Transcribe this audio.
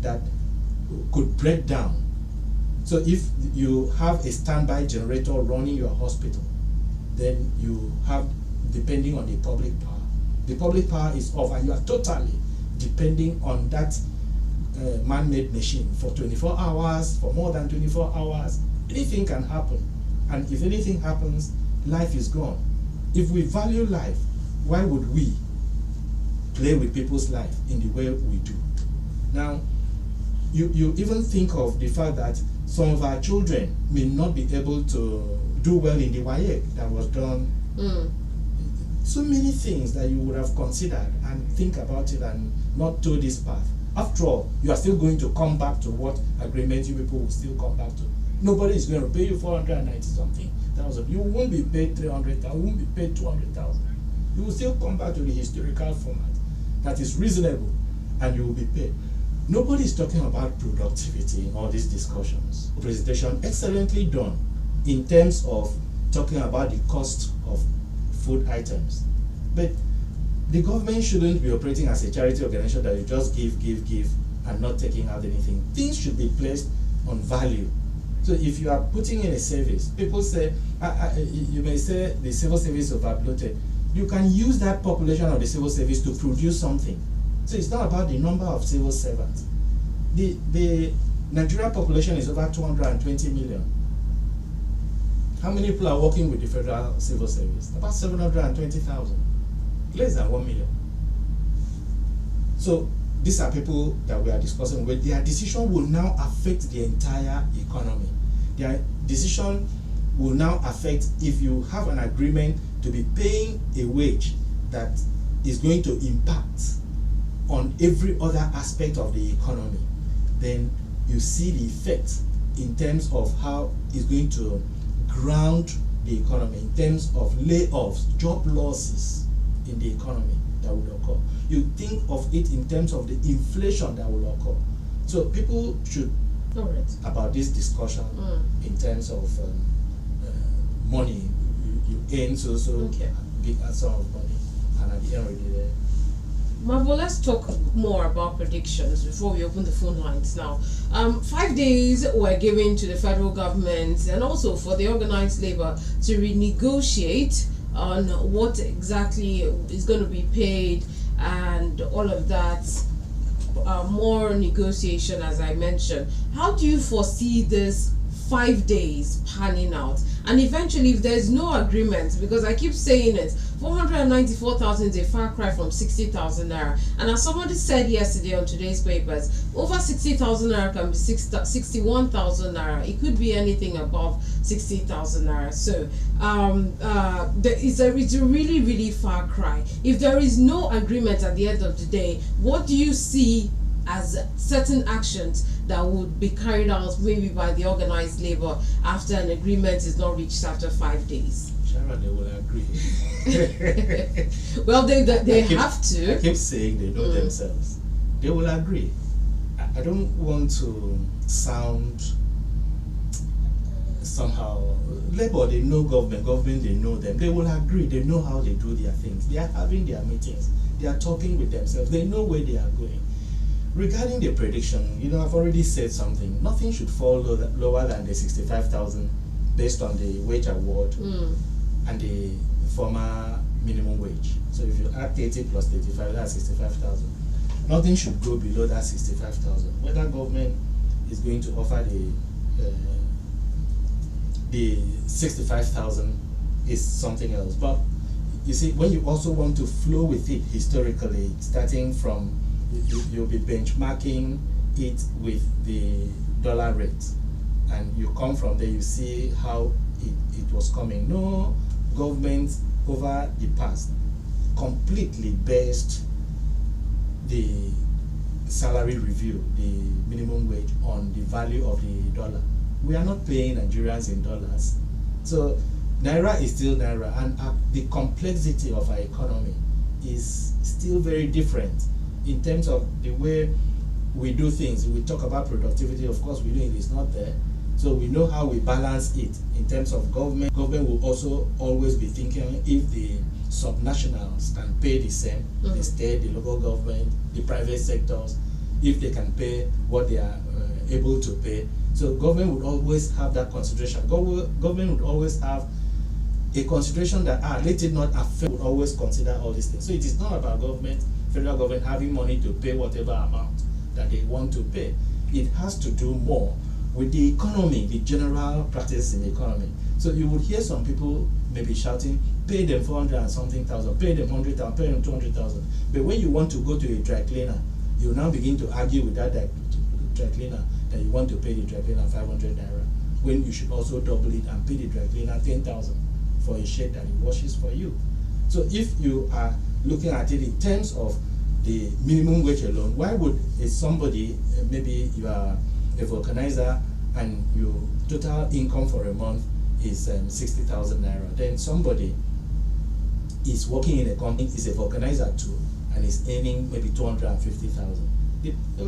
that could break down. So if you have a standby generator running your hospital, then you have, depending on the public power. The public power is off and you are totally depending on that man-made machine for 24 hours, for more than 24 hours. Anything can happen. And if anything happens, life is gone. If we value life, why would we play with people's life in the way we do? Now, you even think of the fact that some of our children may not be able to do well in the WAEC that was done. So many things that you would have considered and think about it and not to this path. After all, you are still going to come back to what agreement you people will still come back to. Nobody is going to pay you 490 something thousand. You won't be paid 300,000. You won't be paid 200,000. You will still come back to the historical format that is reasonable, and you will be paid. Nobody is talking about productivity in all these discussions. Presentation excellently done in terms of talking about the cost of food items, but the government shouldn't be operating as a charity organization that you just give and not taking out anything. Things should be placed on value. So if you are putting in a service, people say, you may say the civil service overbloated. You can use that population of the civil service to produce something. So it's not about the number of civil servants. The Nigerian population is over 220 million. How many people are working with the federal civil service? About 720,000. Less than 1 million. So these are people that we are discussing with. Their decision will now affect the entire economy. Their decision will now affect, if you have an agreement to be paying a wage that is going to impact on every other aspect of the economy, then you see the effect in terms of how it's going to ground the economy, in terms of layoffs, job losses in the economy that would occur. You think of it in terms of the inflation that will occur. So people should about this discussion in terms of money. You earn so big sum of money, and at the end of the day. Marvel, let's talk more about predictions before we open the phone lines now. 5 days were given to the federal government and also for the organized labor to renegotiate on what exactly is going to be paid and all of that. More negotiation, as I mentioned. How do you foresee this 5 days panning out? And eventually, if there's no agreement, because I keep saying it, 494,000 is a far cry from 60,000 naira. And as somebody said yesterday on today's papers, over 60,000 naira can be 61,000 naira. It could be anything above 60,000 naira. So it's a really, really far cry. If there is no agreement at the end of the day, what do you see as certain actions that would be carried out maybe by the organized labor after an agreement is not reached after 5 days? Sharon, they will agree. Well, they have to. I keep saying they know themselves. They will agree. I don't want to sound somehow. Labor, they know government, they know them. They will agree. They know how they do their things. They are having their meetings. They are talking with themselves. They know where they are going. Regarding the prediction, I've already said something. Nothing should fall lower than the 65,000 based on the wage award and the former minimum wage. So if you add 80 plus 35, that's 65,000. Nothing should go below that 65,000. Whether government is going to offer the 65,000 is something else. But you see, when you also want to flow with it historically, starting from you'll be benchmarking it with the dollar rate, and you come from there, you see how it was coming. No government over the past completely based the salary review, the minimum wage, on the value of the dollar. We are not paying Nigerians in dollars, so Naira is still Naira, and the complexity of our economy is still very different in terms of the way we do things. We talk about productivity, of course we know it is not there, so we know how we balance it in terms of government. Government will also always be thinking if the subnationals can pay the same, the state, the local government, the private sectors, if they can pay what they are able to pay. So government would always have that consideration. Government would always have a consideration that let it not affect, would always consider all these things. So it is not about government, federal government having money to pay whatever amount that they want to pay. It has to do more with the economy, the general practice in the economy. So you would hear some people maybe shouting, pay them 400 and something thousand, pay them 100,000, pay them 200,000. But when you want to go to a dry cleaner, you now begin to argue with that dry cleaner that you want to pay the dry cleaner 500 naira, when you should also double it and pay the dry cleaner 10,000 for a shirt that he washes for you. So if you are looking at it in terms of the minimum wage alone, why would somebody, maybe you are a vulcanizer and your total income for a month is 60,000 naira, then somebody is working in a company, is a vulcanizer too, and is earning maybe 250,000.